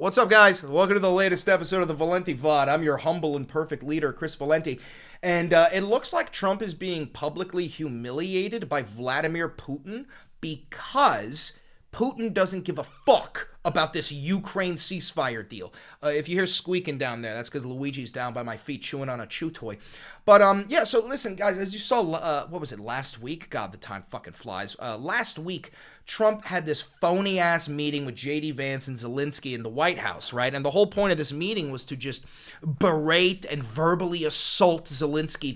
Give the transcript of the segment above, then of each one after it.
What's up, guys? Welcome to the latest episode of the Valenti VOD. I'm your humble and perfect leader, Chris Valenti. And it looks like Trump is being publicly humiliated by Vladimir Putin because Putin doesn't give a fuck about this Ukraine ceasefire deal. If you hear squeaking down there, that's because Luigi's down by my feet chewing on a chew toy. But, yeah, so listen, guys, as you saw, what was it, last week? God, the time fucking flies. Last week, Trump had this phony-ass meeting with J.D. Vance and Zelenskyy in the White House, right? And the whole point of this meeting was to just berate and verbally assault Zelenskyy.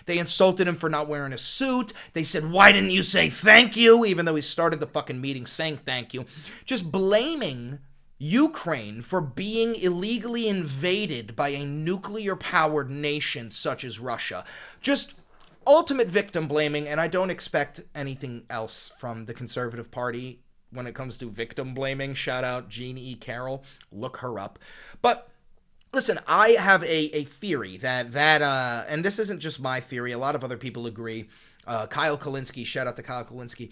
They insulted him for not wearing a suit. They said, why didn't you say thank you? Even though he started the fucking meeting saying thank you. Just blaming Ukraine for being illegally invaded by a nuclear-powered nation such as Russia. Just ultimate victim blaming, and I don't expect anything else from the Conservative Party when it comes to victim blaming. Shout out Jean E. Carroll. Look her up. But listen, I have a theory that and this isn't just my theory, a lot of other people agree. Kyle Kalinske, shout out to Kyle Kalinske.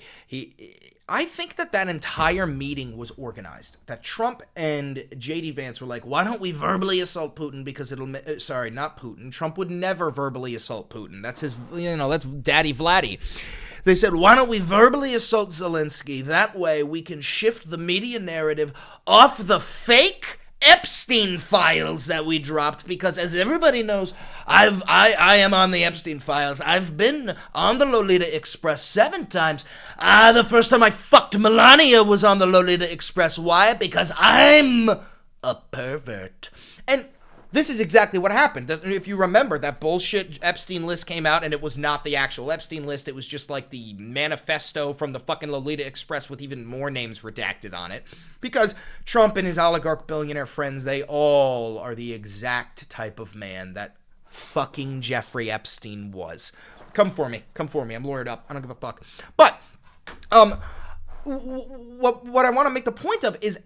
I think that entire meeting was organized. That Trump and J.D. Vance were like, why don't we verbally assault Putin because sorry, not Putin. Trump would never verbally assault Putin. That's his, that's Daddy Vladdy. They said, why don't we verbally assault Zelenskyy? That way we can shift the media narrative off the fake Epstein files that we dropped, because as everybody knows, I am on the Epstein files. I've been on the Lolita Express 7 times. The first time I fucked Melania was on the Lolita Express. Why? Because I'm a pervert. And this is exactly what happened. If you remember, that bullshit Epstein list came out, and it was not the actual Epstein list. It was just like the manifesto from the fucking Lolita Express with even more names redacted on it. Because Trump and his oligarch billionaire friends, they all are the exact type of man that fucking Jeffrey Epstein was. Come for me. I'm lawyered up. I don't give a fuck. But, what I want to make the point of is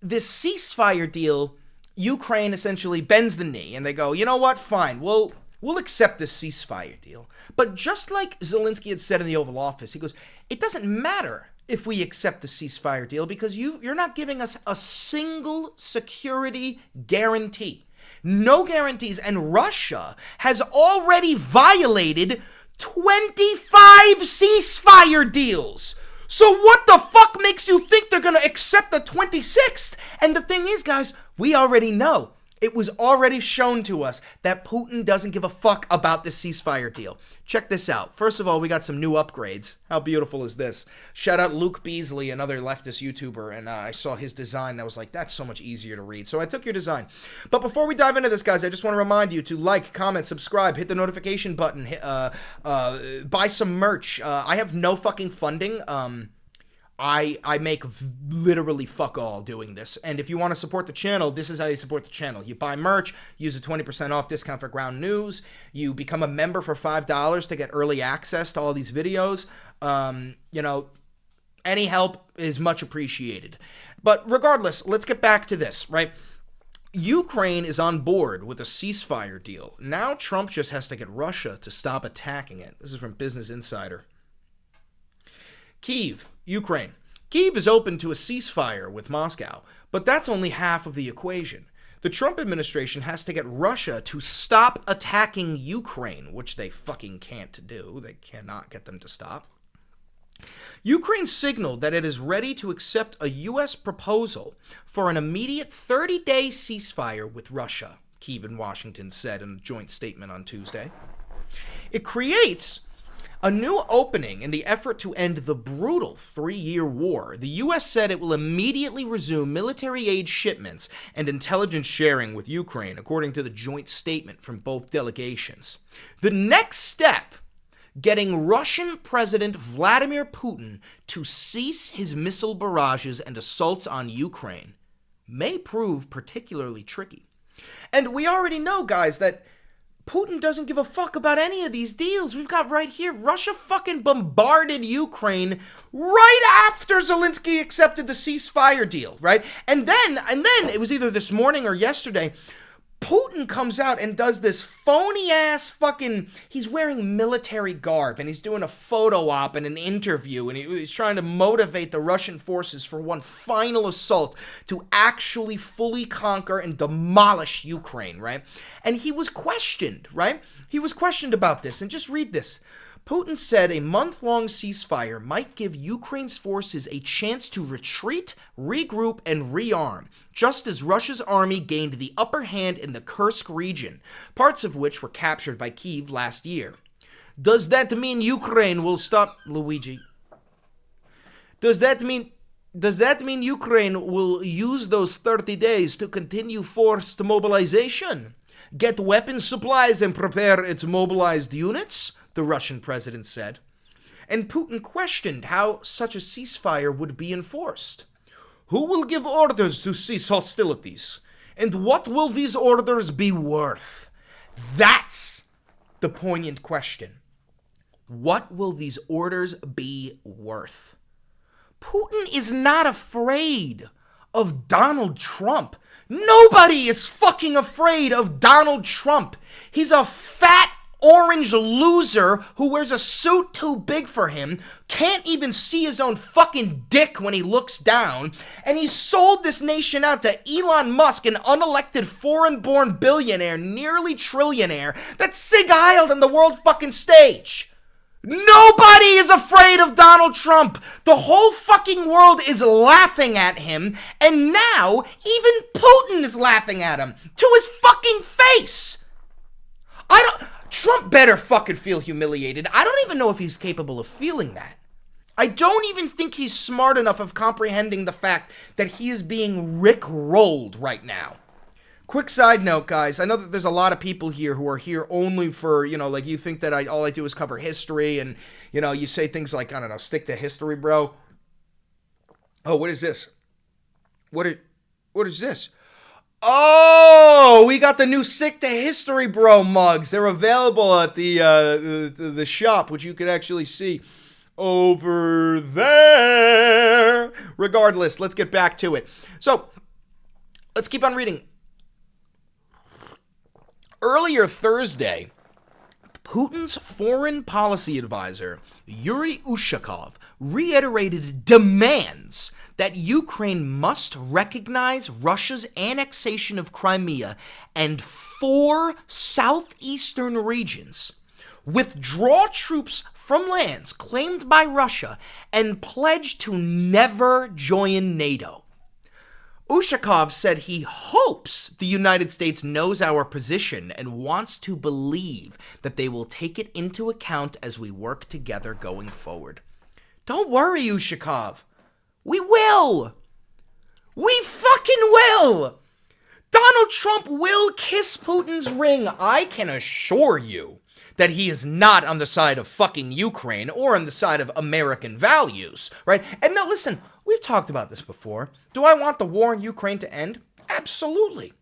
this ceasefire deal. Ukraine essentially bends the knee, and they go, you know what, fine, we'll accept this ceasefire deal. But just like Zelenskyy had said in the Oval Office, he goes, it doesn't matter if we accept the ceasefire deal because you're not giving us a single security guarantee. No guarantees, and Russia has already violated 25 ceasefire deals. So what the fuck makes you think they're gonna accept the 26th? And the thing is, guys, we already know. It was already shown to us that Putin doesn't give a fuck about this ceasefire deal. Check this out. First of all, we got some new upgrades. How beautiful is this? Shout out Luke Beasley, another leftist YouTuber, and I saw his design, and I was like, that's so much easier to read. So I took your design. But before we dive into this, guys, I just want to remind you to like, comment, subscribe, hit the notification button, buy some merch. I have no fucking funding. I make literally fuck all doing this. And if you want to support the channel, this is how you support the channel. You buy merch, use a 20% off discount for Ground News. You become a member for $5 to get early access to all these videos. Any help is much appreciated. But regardless, let's get back to this, right? Ukraine is on board with a ceasefire deal. Now Trump just has to get Russia to stop attacking it. This is from Business Insider. Kyiv, Ukraine. Kyiv is open to a ceasefire with Moscow, but that's only half of the equation. The Trump administration has to get Russia to stop attacking Ukraine, which they fucking can't do. They cannot get them to stop. Ukraine signaled that it is ready to accept a U.S. proposal for an immediate 30-day ceasefire with Russia, Kyiv and Washington said in a joint statement on Tuesday. It creates a new opening in the effort to end the brutal 3-year war. The U.S. said it will immediately resume military aid shipments and intelligence sharing with Ukraine, according to the joint statement from both delegations. The next step, getting Russian President Vladimir Putin to cease his missile barrages and assaults on Ukraine, may prove particularly tricky. And we already know, guys, that Putin doesn't give a fuck about any of these deals. We've got right here, Russia fucking bombarded Ukraine right after Zelenskyy accepted the ceasefire deal, right? And then it was either this morning or yesterday, Putin comes out and does this phony ass fucking, he's wearing military garb and he's doing a photo op and an interview, and he's trying to motivate the Russian forces for one final assault to actually fully conquer and demolish Ukraine, right? And he was questioned, right? He was questioned about this, and just read this. Putin said a month-long ceasefire might give Ukraine's forces a chance to retreat, regroup, and rearm, just as Russia's army gained the upper hand in the Kursk region, parts of which were captured by Kyiv last year. Does that mean Ukraine will stop, Luigi? Does that mean Ukraine will use those 30 days to continue forced mobilization, get weapon supplies, and prepare its mobilized units? The Russian president said. And Putin questioned how such a ceasefire would be enforced. Who will give orders to cease hostilities? And what will these orders be worth? That's the poignant question. What will these orders be worth? Putin is not afraid of Donald Trump. Nobody is fucking afraid of Donald Trump. He's a fat orange loser who wears a suit too big for him, can't even see his own fucking dick when he looks down, and he sold this nation out to Elon Musk, an unelected foreign-born billionaire, nearly trillionaire, that's sig-heiled on the world fucking stage. Nobody is afraid of Donald Trump. The whole fucking world is laughing at him, and now even Putin is laughing at him to his fucking face. Trump better fucking feel humiliated. I don't even know if he's capable of feeling that. I don't even think he's smart enough of comprehending the fact that he is being rickrolled right now. Quick side note, guys. I know that there's a lot of people here who are here only for, like you think that all I do is cover history, and, you say things like, I don't know, stick to history, bro. Oh, what is this? What is this? Oh, we got the new Stick to History Bro mugs. They're available at the shop, which you can actually see over there. Regardless, let's get back to it. So, let's keep on reading. Earlier Thursday, Putin's foreign policy advisor, Yuri Ushakov, reiterated demands that Ukraine must recognize Russia's annexation of Crimea and 4 southeastern regions, withdraw troops from lands claimed by Russia, and pledge to never join NATO. Ushakov said he hopes the United States knows our position and wants to believe that they will take it into account as we work together going forward. Don't worry, Ushakov. We will. We fucking will. Donald Trump will kiss Putin's ring. I can assure you that he is not on the side of fucking Ukraine or on the side of American values, right? And now listen, we've talked about this before. Do I want the war in Ukraine to end? Absolutely.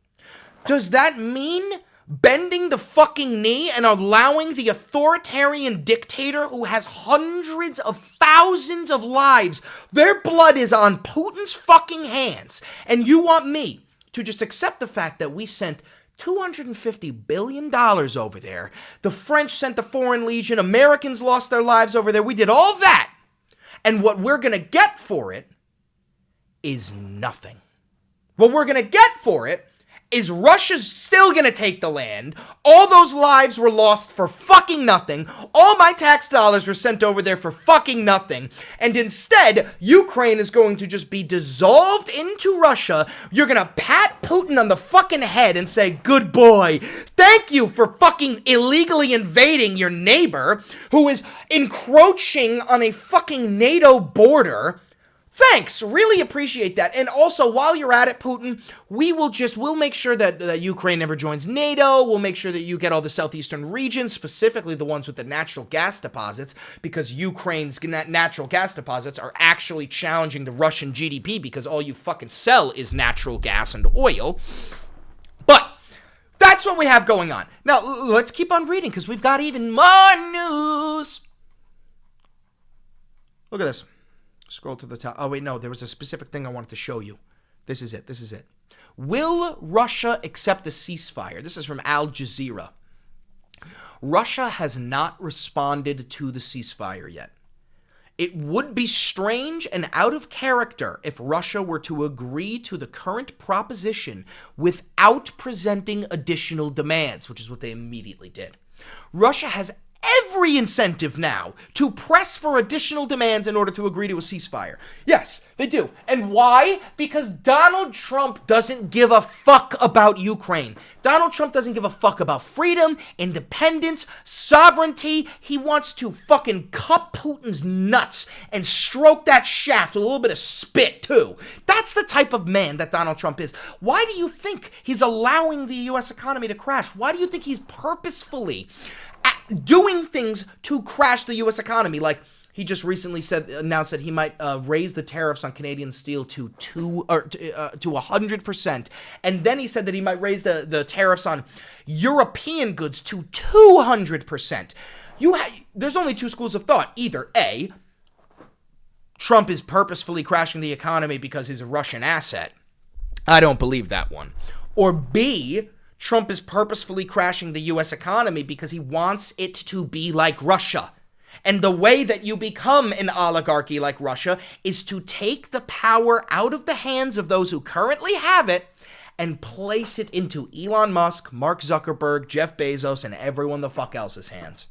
Does that mean bending the fucking knee and allowing the authoritarian dictator who has hundreds of thousands of lives, their blood is on Putin's fucking hands, and you want me to just accept the fact that we sent $250 billion over there, the French sent the Foreign Legion, Americans lost their lives over there, we did all that, and what we're gonna get for it is nothing. What we're gonna get for it is Russia's still gonna take the land. All those lives were lost for fucking nothing. All my tax dollars were sent over there for fucking nothing. And instead, Ukraine is going to just be dissolved into Russia. You're gonna pat Putin on the fucking head and say, good boy. Thank you for fucking illegally invading your neighbor who is encroaching on a fucking NATO border. Thanks, really appreciate that. And also, while you're at it, Putin, we'll make sure that Ukraine never joins NATO. We'll make sure that you get all the southeastern regions, specifically the ones with the natural gas deposits, because Ukraine's natural gas deposits are actually challenging the Russian GDP because all you fucking sell is natural gas and oil. But that's what we have going on. Now, let's keep on reading because we've got even more news. Look at this. Scroll to the top. Oh, wait, no. There was a specific thing I wanted to show you. This is it. Will Russia accept the ceasefire? This is from Al Jazeera. Russia has not responded to the ceasefire yet. It would be strange and out of character if Russia were to agree to the current proposition without presenting additional demands, which is what they immediately did. Russia has every incentive now to press for additional demands in order to agree to a ceasefire. Yes, they do. And why? Because Donald Trump doesn't give a fuck about Ukraine. Donald Trump doesn't give a fuck about freedom, independence, sovereignty. He wants to fucking cup Putin's nuts and stroke that shaft with a little bit of spit, too. That's the type of man that Donald Trump is. Why do you think he's allowing the U.S. economy to crash? Why do you think he's purposefully doing things to crash the U.S. economy? Like, he just recently announced that he might raise the tariffs on Canadian steel to 100%, and then he said that he might raise the tariffs on European goods to 200%. There's only two schools of thought. Either A, Trump is purposefully crashing the economy because he's a Russian asset. I don't believe that one. Or B, Trump is purposefully crashing the U.S. economy because he wants it to be like Russia. And the way that you become an oligarchy like Russia is to take the power out of the hands of those who currently have it and place it into Elon Musk, Mark Zuckerberg, Jeff Bezos, and everyone the fuck else's hands.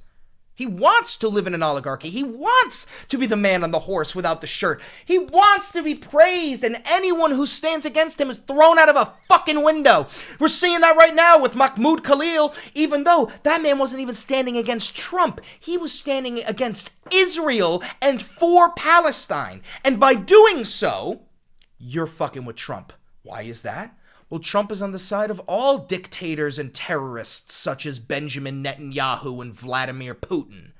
He wants to live in an oligarchy. He wants to be the man on the horse without the shirt. He wants to be praised, and anyone who stands against him is thrown out of a fucking window. We're seeing that right now with Mahmoud Khalil, even though that man wasn't even standing against Trump. He was standing against Israel and for Palestine. And by doing so, you're fucking with Trump. Why is that? Well, Trump is on the side of all dictators and terrorists such as Benjamin Netanyahu and Vladimir Putin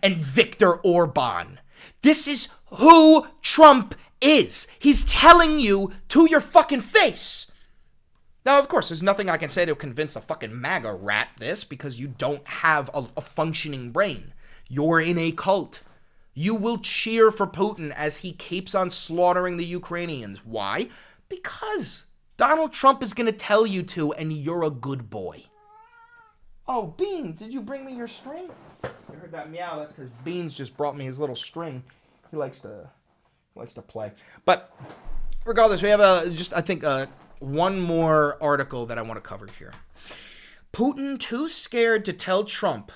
and Viktor Orban. This is who Trump is. He's telling you to your fucking face. Now, of course, there's nothing I can say to convince a fucking MAGA rat this, because you don't have a functioning brain. You're in a cult. You will cheer for Putin as he keeps on slaughtering the Ukrainians. Why? Because Donald Trump is going to tell you to, and you're a good boy. Oh, Beans, did you bring me your string? You heard that meow? That's because Beans just brought me his little string. He likes to play. But regardless, we have one more article that I want to cover here. Putin too scared to tell Trump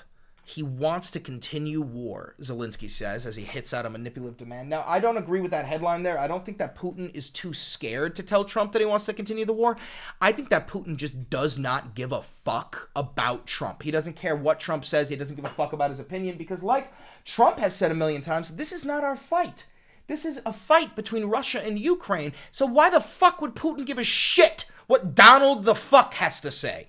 he wants to continue war, Zelenskyy says as he hits out a manipulative demand. Now, I don't agree with that headline there. I don't think that Putin is too scared to tell Trump that he wants to continue the war. I think that Putin just does not give a fuck about Trump. He doesn't care what Trump says. He doesn't give a fuck about his opinion because, like Trump has said a million times, this is not our fight. This is a fight between Russia and Ukraine. So why the fuck would Putin give a shit what Donald the fuck has to say?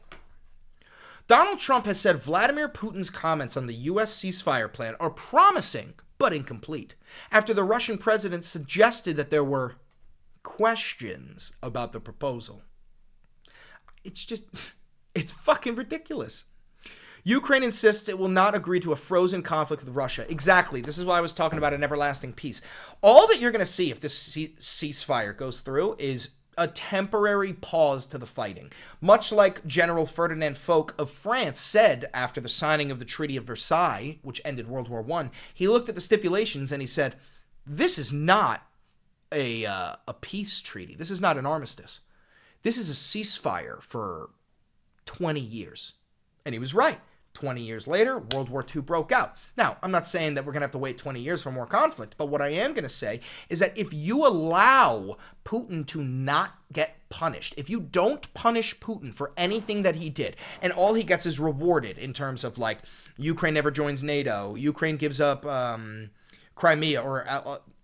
Donald Trump has said Vladimir Putin's comments on the U.S. ceasefire plan are promising but incomplete after the Russian president suggested that there were questions about the proposal. It's fucking ridiculous. Ukraine insists it will not agree to a frozen conflict with Russia. Exactly. This is why I was talking about an everlasting peace. All that you're going to see if this ceasefire goes through is a temporary pause to the fighting. Much like General Ferdinand Foch of France said after the signing of the Treaty of Versailles, which ended World War I, he looked at the stipulations and he said, this is not a peace treaty. This is not an armistice. This is a ceasefire for 20 years. And he was right. 20 years later, World War II broke out. Now, I'm not saying that we're going to have to wait 20 years for more conflict, but what I am going to say is that if you allow Putin to not get punished, if you don't punish Putin for anything that he did, and all he gets is rewarded in terms of, like, Ukraine never joins NATO, Ukraine gives up Crimea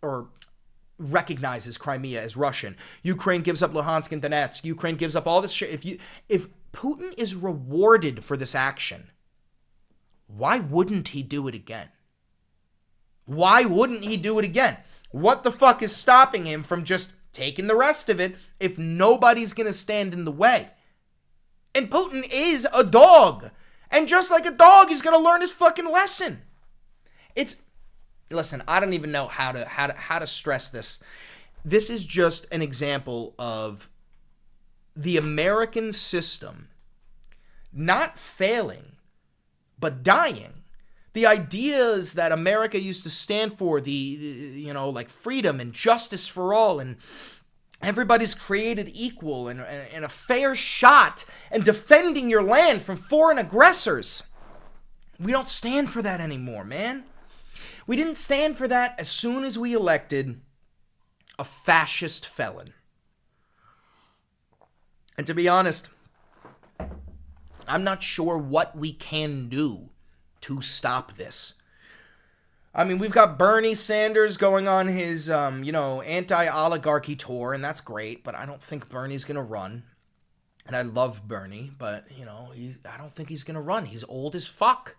or recognizes Crimea as Russian, Ukraine gives up Luhansk and Donetsk, Ukraine gives up all this shit. If Putin is rewarded for this action, why wouldn't he do it again? Why wouldn't he do it again? What the fuck is stopping him from just taking the rest of it if nobody's going to stand in the way? And Putin is a dog. And just like a dog, he's going to learn his fucking lesson. Listen, I don't even know how to stress this. This is just an example of the American system not failing, but dying. The ideas that America used to stand for, like freedom and justice for all, and everybody's created equal and a fair shot, and defending your land from foreign aggressors. We don't stand for that anymore, man. We didn't stand for that as soon as we elected a fascist felon. And to be honest, I'm not sure what we can do to stop this. I mean, we've got Bernie Sanders going on his, anti-oligarchy tour, and that's great, but I don't think Bernie's going to run. And I love Bernie, but, I don't think he's going to run. He's old as fuck.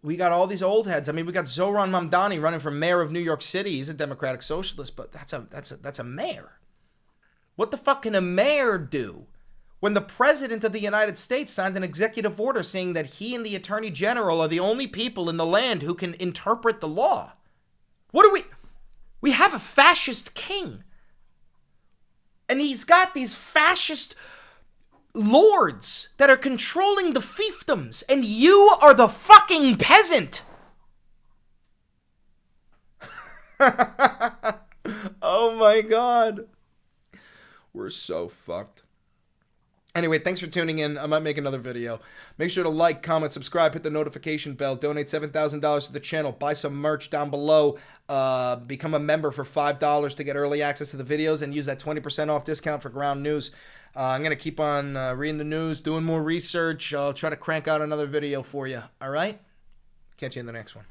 We got all these old heads. I mean, we got Zohran Mamdani running for mayor of New York City. He's a democratic socialist, but that's a mayor. What the fuck can a mayor do when the president of the United States signed an executive order saying that he and the attorney general are the only people in the land who can interpret the law? We have a fascist king. And he's got these fascist lords that are controlling the fiefdoms, and you are the fucking peasant. Oh my God. We're so fucked. Anyway, thanks for tuning in. I might make another video. Make sure to like, comment, subscribe, hit the notification bell, donate $7,000 to the channel, buy some merch down below, become a member for $5 to get early access to the videos, and use that 20% off discount for ground news. I'm going to keep on reading the news, doing more research. I'll try to crank out another video for you. All right? Catch you in the next one.